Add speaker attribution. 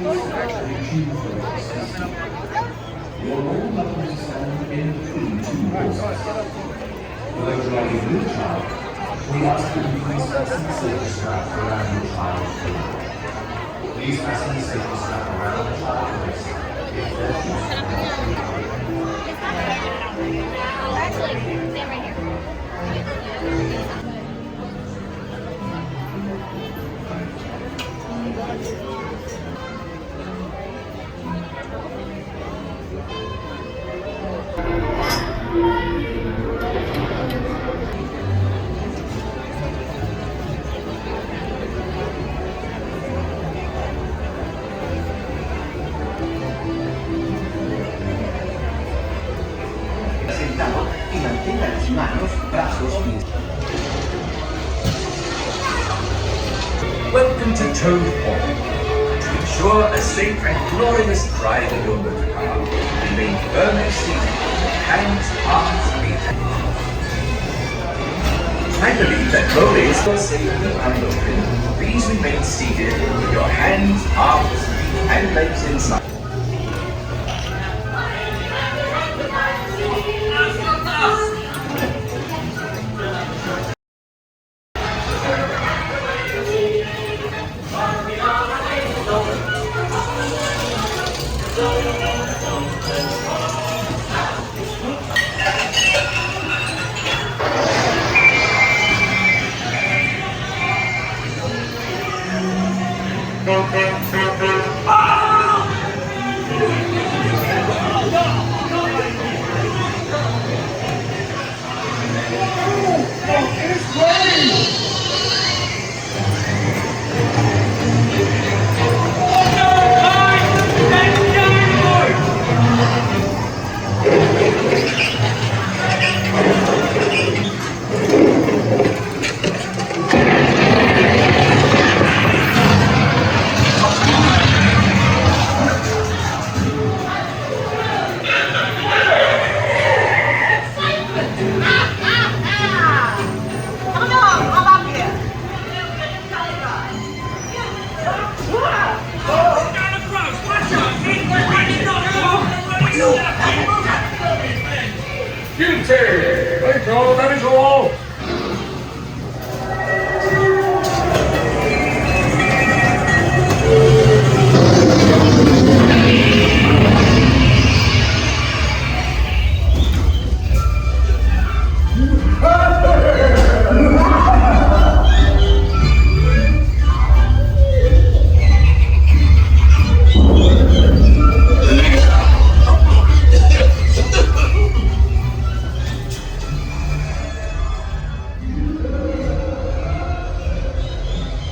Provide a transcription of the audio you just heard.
Speaker 1: You're all welcome to stand in between two horses. For those riding with a child, we ask that you please fasten the safety strap around your child's waist. Please fasten the safety strap around the child's waist if their shoes are not.
Speaker 2: Actually, stand right here.
Speaker 3: Y mantenga las manos, brazos y...
Speaker 4: Welcome to Toad Point. To ensure a safe and glorious ride of your motor car, remain firmly seated, hands, arms, feet. I believe that trolleys are safely unloaded. Please remain seated with your hands, arms, feet, and legs inside.
Speaker 5: You two, I call that is all.